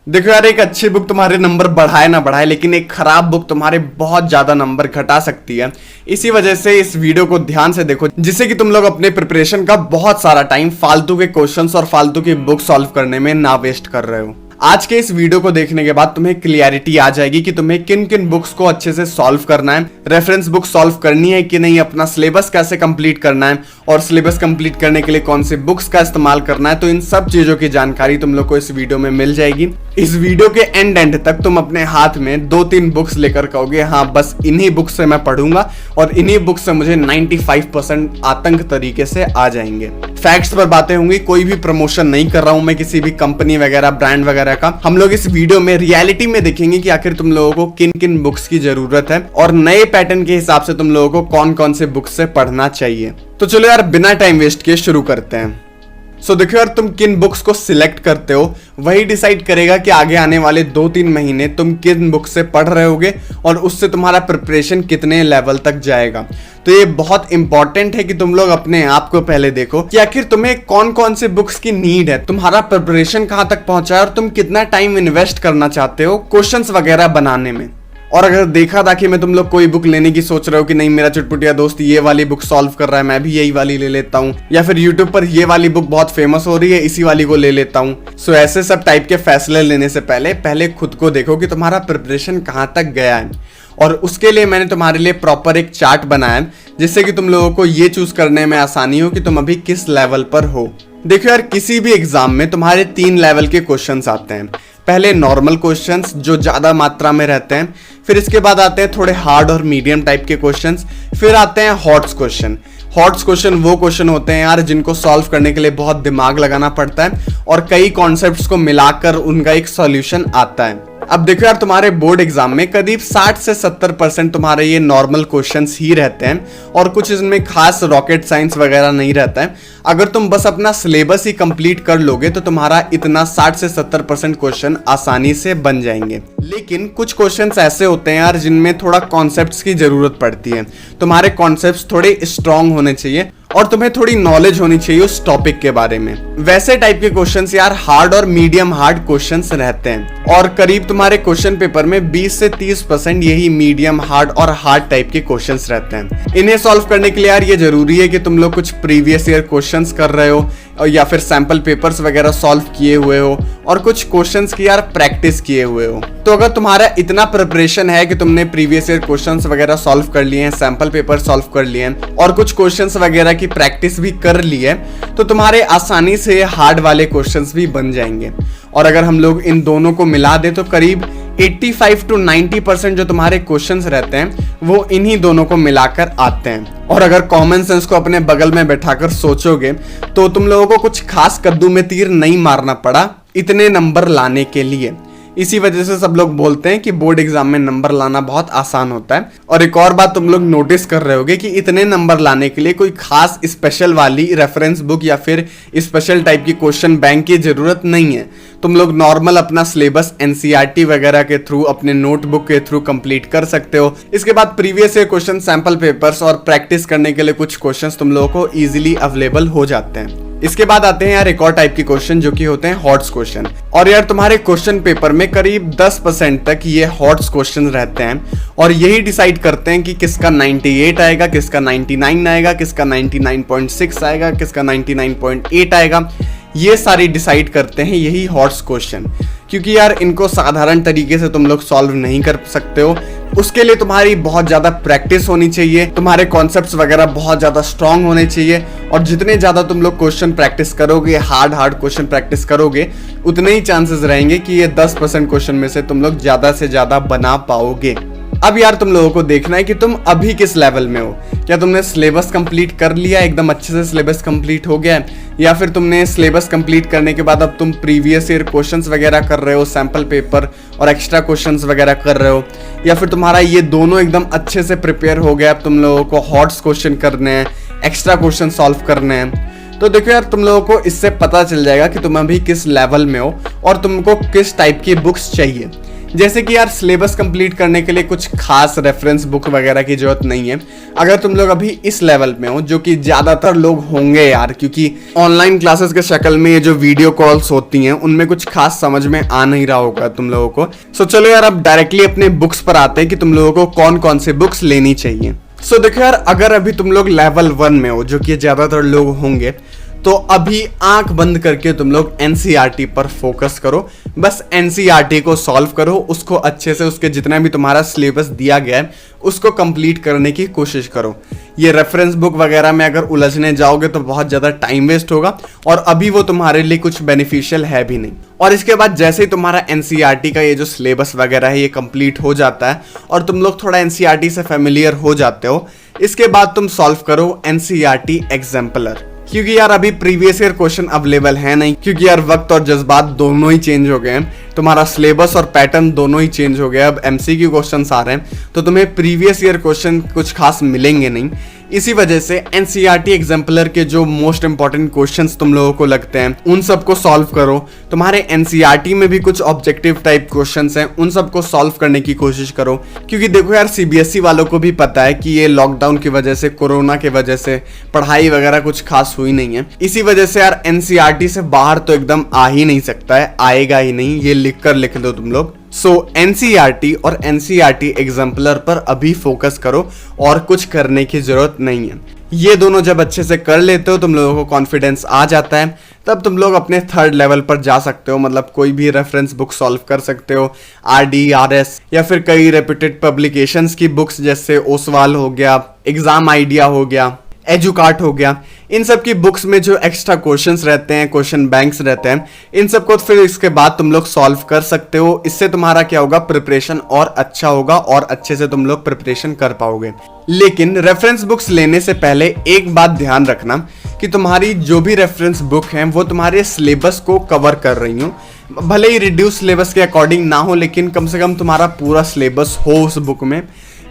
देखो यार, एक अच्छी बुक तुम्हारे नंबर बढ़ाए ना बढ़ाए, लेकिन एक खराब बुक तुम्हारे बहुत ज्यादा नंबर घटा सकती है। इसी वजह से इस वीडियो को ध्यान से देखो, जिससे कि तुम लोग अपने प्रिपरेशन का बहुत सारा टाइम फालतू के क्वेश्चंस और फालतू की बुक सॉल्व करने में ना वेस्ट कर रहे हो। आज के इस वीडियो को देखने के बाद तुम्हें क्लियरिटी आ जाएगी कि तुम्हें किन किन बुक्स को अच्छे से सॉल्व करना है, रेफरेंस बुक सॉल्व करनी है कि नहीं, अपना सिलेबस कैसे कंप्लीट करना है और सिलेबस कंप्लीट करने के लिए कौन से बुक्स का इस्तेमाल करना है। तो इन सब चीजों की जानकारी तुम लोग को इस वीडियो में मिल जाएगी। इस वीडियो के एंड तक तुम अपने हाथ में 2-3 बुक्स लेकर कहोगे हाँ बस इन्हीं बुक्स से मैं पढ़ूंगा और इन्हीं बुक्स से मुझे 95% आतंक तरीके से आ जाएंगे। फैक्ट्स पर बातें होंगी, कोई भी प्रमोशन नहीं कर रहा हूं मैं किसी भी कंपनी वगैरह ब्रांड वगैरह का। हम लोग इस वीडियो में रियलिटी में देखेंगे कि आखिर तुम लोगों को किन किन बुक्स की जरूरत है और नए पैटर्न के हिसाब से तुम लोगों को कौन कौन से बुक्स से पढ़ना चाहिए। तो चलो यार, बिना टाइम वेस्ट किए शुरू करते हैं। देखो यार, तुम किन बुक्स को सिलेक्ट करते हो वही डिसाइड करेगा कि आगे आने वाले 2-3 महीने तुम किन बुक से पढ़ रहे होगे और उससे तुम्हारा प्रिपरेशन कितने लेवल तक जाएगा। तो ये बहुत इंपॉर्टेंट है कि तुम लोग अपने आप को पहले देखो कि आखिर तुम्हें कौन कौन से बुक्स की नीड है, तुम्हारा प्रिपरेशन कहाँ तक पहुंचा है और तुम कितना टाइम इन्वेस्ट करना चाहते हो क्वेश्चंस वगैरह बनाने में। और अगर देखा था कि मैं तुम लोग कोई बुक लेने की सोच रहे हो कि नहीं मेरा चुटपुटिया दोस्त ये वाली बुक सॉल्व कर रहा है, मैं भी यही वाली ले लेता हूँ, या फिर यूट्यूब पर ये वाली बुक बहुत फेमस हो रही है इसी वाली को ले लेता हूँ। सो ऐसे सब टाइप के फैसले लेने से पहले खुद को देखो कि तुम्हारा प्रिपरेशन कहाँ तक गया है। और उसके लिए मैंने तुम्हारे लिए प्रॉपर एक चार्ट बनाया है जिससे कि तुम लोगों को ये चूज करने में आसानी हो कि तुम अभी किस लेवल पर हो। देखो यार, किसी भी एग्जाम में तुम्हारे 3 लेवल के क्वेश्चंस आते हैं। पहले नॉर्मल क्वेश्चंस जो ज्यादा मात्रा में रहते हैं, फिर इसके बाद आते हैं थोड़े हार्ड और मीडियम टाइप के क्वेश्चंस, फिर आते हैं हॉट्स क्वेश्चन। हॉट्स क्वेश्चन वो क्वेश्चन होते हैं यार जिनको सॉल्व करने के लिए बहुत दिमाग लगाना पड़ता है और कई कॉन्सेप्ट्स को मिलाकर उनका एक सॉल्यूशन आता है। अब देखो यार, तुम्हारे बोर्ड एग्जाम में करीब 60 से 70% तुम्हारे ये नॉर्मल क्वेश्चंस ही रहते हैं और कुछ इसमें खास रॉकेट साइंस वगैरह नहीं रहता है। अगर तुम बस अपना सिलेबस ही कंप्लीट कर लोगे तो तुम्हारा इतना 60 से 70% क्वेश्चन आसानी से बन जाएंगे। लेकिन कुछ क्वेश्चंस ऐसे होते हैं यार जिनमें थोड़ा कॉन्सेप्ट्स की जरूरत पड़ती है। तुम्हारे कॉन्सेप्ट्स थोड़े स्ट्रांग होने चाहिए और तुम्हें थोड़ी नॉलेज होनी चाहिए उस टॉपिक के बारे में। वैसे टाइप के क्वेश्चंस यार हार्ड और मीडियम हार्ड क्वेश्चंस रहते हैं और करीब तुम्हारे क्वेश्चन पेपर में 20 से 30% यही मीडियम हार्ड और हार्ड टाइप के क्वेश्चंस रहते हैं। इन्हें सॉल्व करने के लिए यार ये जरूरी है कि तुम लोग कुछ प्रीवियस ईयर क्वेश्चंस कर रहे हो या फिर सैंपल पेपर्स वगैरह सॉल्व किए हुए हो और कुछ क्वेश्चंस की यार प्रैक्टिस किए हुए हो। तो अगर तुम्हारा इतना प्रिपरेशन है कि तुमने प्रीवियस ईयर क्वेश्चंस वगैरह सॉल्व कर लिए हैं, सैंपल पेपर सॉल्व कर लिए हैं और कुछ क्वेश्चंस वगैरह की प्रैक्टिस भी कर ली है, तो तुम्हारे आसानी से हार्ड वाले क्वेश्चंस भी बन जाएंगे। और अगर हम लोग इन दोनों को मिला दे तो करीब 85 to 90% जो तुम्हारे क्वेश्चंस रहते हैं वो इन्हीं दोनों को मिलाकर आते हैं। और अगर कॉमन सेंस को अपने बगल में बैठाकर सोचोगे तो तुम लोगों को कुछ खास कद्दू में तीर नहीं मारना पड़ा इतने नंबर लाने के लिए। इसी वजह से सब लोग बोलते हैं कि बोर्ड एग्जाम में नंबर लाना बहुत आसान होता है। और एक और बात तुम लोग नोटिस कर रहे होगे कि इतने नंबर लाने के लिए कोई खास स्पेशल वाली रेफरेंस बुक या फिर स्पेशल टाइप की क्वेश्चन बैंक की जरूरत नहीं है। तुम लोग नॉर्मल अपना सिलेबस एनसीईआरटी वगैरह के थ्रू, अपने नोटबुक के थ्रू कंप्लीट कर सकते हो। इसके बाद previous year question, sample papers और प्रैक्टिस करने के लिए कुछ क्वेश्चंस तुम लोगों को इजीली अवेलेबल हो जाते हैं। इसके बाद आते हैं यार एक और टाइप के क्वेश्चन जो कि होते हैं हॉट्स क्वेश्चन। और यार तुम्हारे क्वेश्चन पेपर में करीब 10% तक ये हॉट्स क्वेश्चन रहते हैं और यही डिसाइड करते हैं कि किसका 98 आएगा, किसका 99 आएगा, किसका 99.6 आएगा, किसका 99.8 आएगा। ये सारी डिसाइड करते हैं यही हॉट्स क्वेश्चन, क्योंकि यार इनको साधारण तरीके से तुम लोग सॉल्व नहीं कर सकते हो। उसके लिए तुम्हारी बहुत ज्यादा प्रैक्टिस होनी चाहिए, तुम्हारे कॉन्सेप्ट्स वगैरह बहुत ज्यादा स्ट्रांग होने चाहिए और जितने ज्यादा तुम लोग क्वेश्चन प्रैक्टिस करोगे, हार्ड क्वेश्चन प्रैक्टिस करोगे, उतने ही चांसेस रहेंगे कि ये 10% क्वेश्चन में से तुम लोग ज्यादा से ज्यादा बना पाओगे। अब यार तुम लोगों को देखना है कि तुम अभी किस लेवल में हो। क्या तुमने सिलेबस कंप्लीट कर लिया, एकदम अच्छे से सिलेबस कंप्लीट हो गया है, या फिर तुमने सिलेबस कंप्लीट करने के बाद अब तुम प्रीवियस ईयर क्वेश्चंस वगैरह कर रहे हो, सैंपल पेपर और एक्स्ट्रा क्वेश्चंस वगैरह कर रहे हो, या फिर तुम्हारा ये दोनों एकदम अच्छे से प्रिपेयर हो गया, अब तुम लोगों को हॉट्स क्वेश्चन करने हैं, एक्स्ट्रा क्वेश्चन सॉल्व करने हैं। तो देखो यार, तुम लोगों को इससे पता चल जाएगा कि तुम अभी किस लेवल में हो और तुमको किस टाइप की बुक्स चाहिए। जैसे कि यार सिलेबस कंप्लीट करने के लिए कुछ खास रेफरेंस बुक वगैरह की जरूरत नहीं है। अगर तुम लोग अभी इस लेवल में हो, जो कि ज्यादातर लोग होंगे यार, क्योंकि ऑनलाइन क्लासेस के शक्ल में ये जो वीडियो कॉल्स होती हैं उनमें कुछ खास समझ में आ नहीं रहा होगा तुम लोगों को। सो चलो यार अब डायरेक्टली अपने बुक्स पर आते हैं कि तुम लोगों को कौन कौन से बुक्स लेनी चाहिए। सो देखो यार, अगर अभी तुम लोग लेवल 1 में हो, जो कि ज्यादातर लोग होंगे, तो अभी आंख बंद करके तुम लोग एनसीईआरटी पर फोकस करो। बस एनसीईआरटी को सॉल्व करो, उसको अच्छे से, उसके जितना भी तुम्हारा सिलेबस दिया गया है उसको कंप्लीट करने की कोशिश करो। ये रेफरेंस बुक वगैरह में अगर उलझने जाओगे तो बहुत ज़्यादा टाइम वेस्ट होगा और अभी वो तुम्हारे लिए कुछ बेनिफिशियल है भी नहीं। और इसके बाद जैसे ही तुम्हारा एनसीईआरटी का ये जो सिलेबस वगैरह है ये कंप्लीट हो जाता है और तुम लोग थोड़ा एनसीईआरटी से फेमिलियर हो जाते हो, इसके बाद तुम सॉल्व करो एनसीईआरटी एग्जाम्पलर। क्योंकि यार अभी प्रीवियस ईयर क्वेश्चन अवेलेबल है नहीं, क्योंकि यार वक्त और जज्बात दोनों ही चेंज हो गए हैं, तुम्हारा सिलेबस और पैटर्न दोनों ही चेंज हो गया। अब एमसीक्यू क्वेश्चंस आ रहे हैं तो तुम्हें प्रीवियस ईयर क्वेश्चन कुछ खास मिलेंगे नहीं। इसी वजह से एनसीईआरटी एग्जाम्पलर के जो मोस्ट इंपॉर्टेंट क्वेश्चंस तुम लोगों को लगते हैं उन सबको सॉल्व करो। तुम्हारे एनसीईआरटी में भी कुछ ऑब्जेक्टिव टाइप क्वेश्चंस हैं, उन सबको सॉल्व करने की कोशिश करो। क्योंकि देखो यार, सीबीएसई वालों को भी पता है कि ये लॉकडाउन की वजह से, कोरोना की वजह से पढ़ाई वगैरह कुछ खास हुई नहीं है। इसी वजह से यार एनसीईआरटी से बाहर तो एकदम आ ही नहीं सकता है, आएगा ही नहीं, ये लिख दो तुम लोग। सो एनसीईआरटी और एनसीईआरटी एग्जाम्पलर पर अभी फोकस करो और कुछ करने की जरूरत नहीं है। ये दोनों जब अच्छे से कर लेते हो, तुम लोगों को कॉन्फिडेंस आ जाता है, तब तुम लोग अपने थर्ड लेवल पर जा सकते हो। मतलब कोई भी रेफरेंस बुक सॉल्व कर सकते हो, आरडी, आरएस या फिर कई रेप्यूटेड पब्लिकेशंस की बुक्स जैसे ओसवाल हो गया, एग्जाम आइडिया हो गया, एजुकार्ट हो गया। इन सब की बुक्स में जो एक्स्ट्रा क्वेश्चंस रहते हैं, क्वेश्चन बैंक्स रहते हैं, इन सबको फिर इसके बाद तुम लोग सॉल्व कर सकते हो। इससे तुम्हारा क्या होगा, प्रिपरेशन और अच्छा होगा और अच्छे से तुम लोग प्रिपरेशन कर पाओगे। लेकिन रेफरेंस बुक्स लेने से पहले एक बात ध्यान रखना कि तुम्हारी जो भी रेफरेंस बुक है वो तुम्हारे सिलेबस को कवर कर रही हो। भले ही रिड्यूस सिलेबस के अकॉर्डिंग ना हो, लेकिन कम से कम तुम्हारा पूरा सिलेबस हो उस बुक में।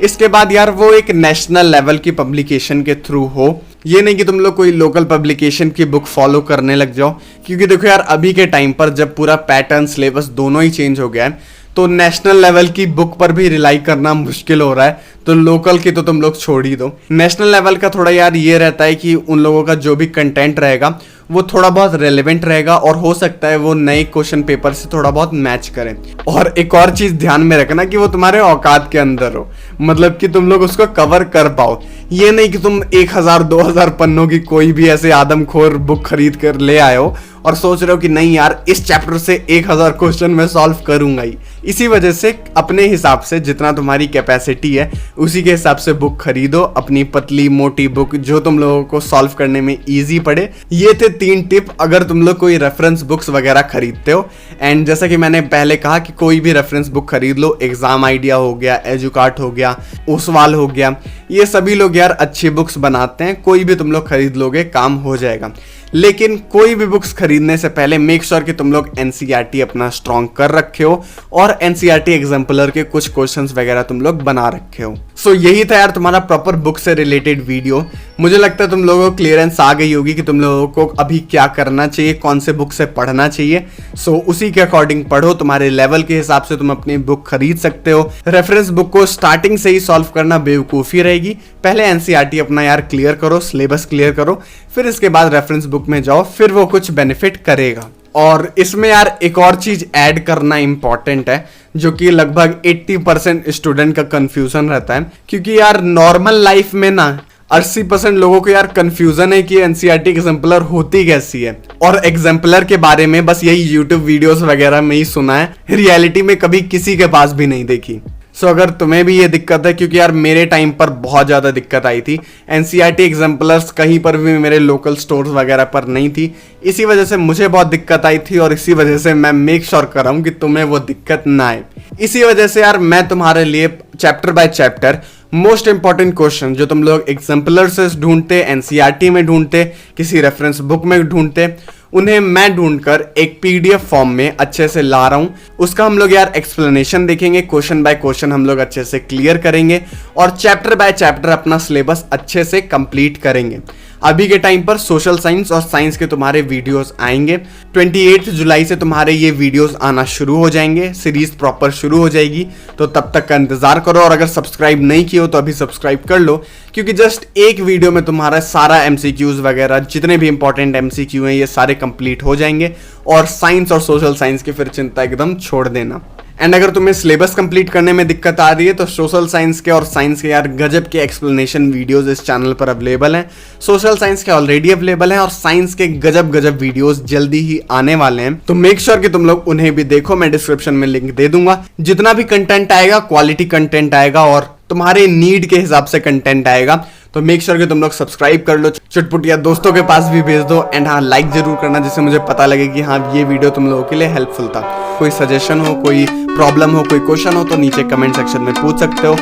इसके बाद यार वो एक नेशनल लेवल की पब्लिकेशन के थ्रू हो, ये नहीं कि तुम लोग कोई लोकल पब्लिकेशन की बुक फॉलो करने लग जाओ। क्योंकि देखो यार, अभी के टाइम पर जब पूरा पैटर्न, सिलेबस दोनों ही चेंज हो गया है, तो नेशनल लेवल की बुक पर भी रिलाई करना मुश्किल हो रहा है, तो लोकल की तो तुम लोग छोड़ ही दो। नेशनल लेवल का थोड़ा यार ये रहता है कि उन लोगों का जो भी कंटेंट रहेगा वो थोड़ा बहुत रेलेवेंट रहेगा और हो सकता है वो नए क्वेश्चन पेपर से थोड़ा बहुत मैच करें। और एक और चीज ध्यान में रखना कि वो तुम्हारे औकात के अंदर हो, मतलब कि तुम लोग उसको कवर कर पाओ। ये नहीं कि तुम 1000-2000 पन्नों की कोई भी ऐसे आदमखोर बुक खरीद कर ले आए हो और सोच रहे हो कि नहीं यार इस चैप्टर से 1000 क्वेश्चन मैं सॉल्व करूंगा ही। इसी वजह से अपने हिसाब से जितना तुम्हारी कैपेसिटी है उसी के हिसाब से बुक खरीदो, अपनी पतली मोटी बुक जो तुम लोगों को सॉल्व करने में इजी पड़े। ये थे 3 टिप अगर तुम लोग कोई रेफरेंस बुक्स वगैरह खरीदते हो। एंड जैसा कि मैंने पहले कहा कि कोई भी रेफरेंस बुक खरीद लो, एग्जाम आइडिया हो गया, एजुकार्ट हो गया, ओसवाल हो गया, ये सभी लोग यार अच्छी बुक्स बनाते हैं, कोई भी तुम लोग खरीद लोगे काम हो जाएगा। लेकिन कोई भी बुक्स खरीदने से पहले मेक श्योर कि तुम लोग एनसीईआरटी अपना स्ट्रॉन्ग कर रखे हो और एनसीईआरटी एग्जाम्पलर के कुछ क्वेश्चंस वगैरह तुम लोग बना रखे हो। सो यही था यार तुम्हारा प्रॉपर बुक से रिलेटेड वीडियो। मुझे लगता है तुम लोगों को क्लियरेंस आ गई होगी कि तुम लोगों को अभी क्या करना चाहिए, कौन से बुक से पढ़ना चाहिए। सो उसी के अकॉर्डिंग पढ़ो, तुम्हारे लेवल के हिसाब से तुम अपनी बुक खरीद सकते हो। रेफरेंस बुक को स्टार्टिंग से ही सॉल्व करना बेवकूफ़ी रहेगी। पहले एनसीईआरटी अपना यार क्लियर करो, सिलेबस क्लियर करो, फिर इसके बाद रेफरेंस बुक में जाओ, फिर वो कुछ बेनिफिट करेगा। और इसमें यार एक और चीज ऐड करना इंपॉर्टेंट है जो कि लगभग 80% स्टूडेंट का कंफ्यूजन रहता है। क्योंकि यार नॉर्मल लाइफ में ना 80% लोगों को यार कंफ्यूजन है कि एनसीईआरटी एग्जाम्पलर होती कैसी है, और एग्जाम्पलर के बारे में बस यही यूट्यूब वीडियोस वगैरह में ही सुना है, रियलिटी में कभी किसी के पास भी नहीं देखी। सो अगर तुम्हें भी ये दिक्कत है, क्योंकि यार मेरे टाइम पर बहुत ज़्यादा दिक्कत आई थी, एनसीईआरटी एग्जाम्पलर्स कहीं पर भी मेरे लोकल स्टोर्स वगैरह पर नहीं थी, इसी वजह से मुझे बहुत दिक्कत आई थी और इसी वजह से मैं मेक श्योर कर रहा हूँ कि तुम्हें वो दिक्कत ना आए। इसी वजह से यार मैं तुम्हारे लिए chapter by chapter most important question जो तुम लोग एग्जाम्पलर से ढूंढते, एनसीईआरटी में ढूंढते, किसी रेफरेंस बुक में ढूंढते, उन्हें मैं ढूंढकर एक पीडीएफ फॉर्म में अच्छे से ला रहा हूं। उसका हम लोग यार एक्सप्लेनेशन देखेंगे, क्वेश्चन बाय क्वेश्चन हम लोग अच्छे से क्लियर करेंगे और चैप्टर बाय चैप्टर अपना सिलेबस अच्छे से कंप्लीट करेंगे। अभी के टाइम पर सोशल साइंस और साइंस के तुम्हारे वीडियोस आएंगे। 28 जुलाई से तुम्हारे ये वीडियोस आना शुरू हो जाएंगे, सीरीज प्रॉपर शुरू हो जाएगी। तो तब तक का इंतजार करो, और अगर सब्सक्राइब नहीं किए हो तो अभी सब्सक्राइब कर लो, क्योंकि जस्ट एक वीडियो में तुम्हारा सारा MCQs वगैरह जितने भी इंपॉर्टेंट MCQ हैं ये सारे कंप्लीट हो जाएंगे। और साइंस और सोशल साइंस की फिर चिंता एकदम छोड़ देना। एंड अगर तुम्हें सिलेबस कंप्लीट करने में दिक्कत आ रही है तो सोशल साइंस के और साइंस के यार गजब के एक्सप्लेनेशन वीडियोस इस चैनल पर अवेलेबल हैं। सोशल साइंस के ऑलरेडी अवेलेबल हैं और साइंस के गजब गजब वीडियोस जल्दी ही आने वाले हैं, तो मेक श्योर कि तुम लोग उन्हें भी देखो। मैं डिस्क्रिप्शन में लिंक दे दूंगा। जितना भी कंटेंट आएगा क्वालिटी कंटेंट आएगा और तुम्हारे नीड के हिसाब से कंटेंट आएगा। तो मेक श्योर कि तुम लोग सब्सक्राइब कर लो, चुटपुट या दोस्तों के पास भी भेज दो। एंड हाँ, लाइक जरूर करना, जिससे मुझे पता लगे कि हाँ ये वीडियो तुम लोगों के लिए हेल्पफुल था। कोई सजेशन हो, कोई प्रॉब्लम हो, कोई क्वेश्चन हो तो नीचे कमेंट सेक्शन में पूछ सकते हो।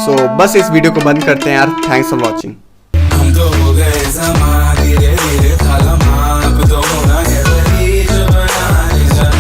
सो बस इस वीडियो को बंद करते हैं यार। Thanks for watching.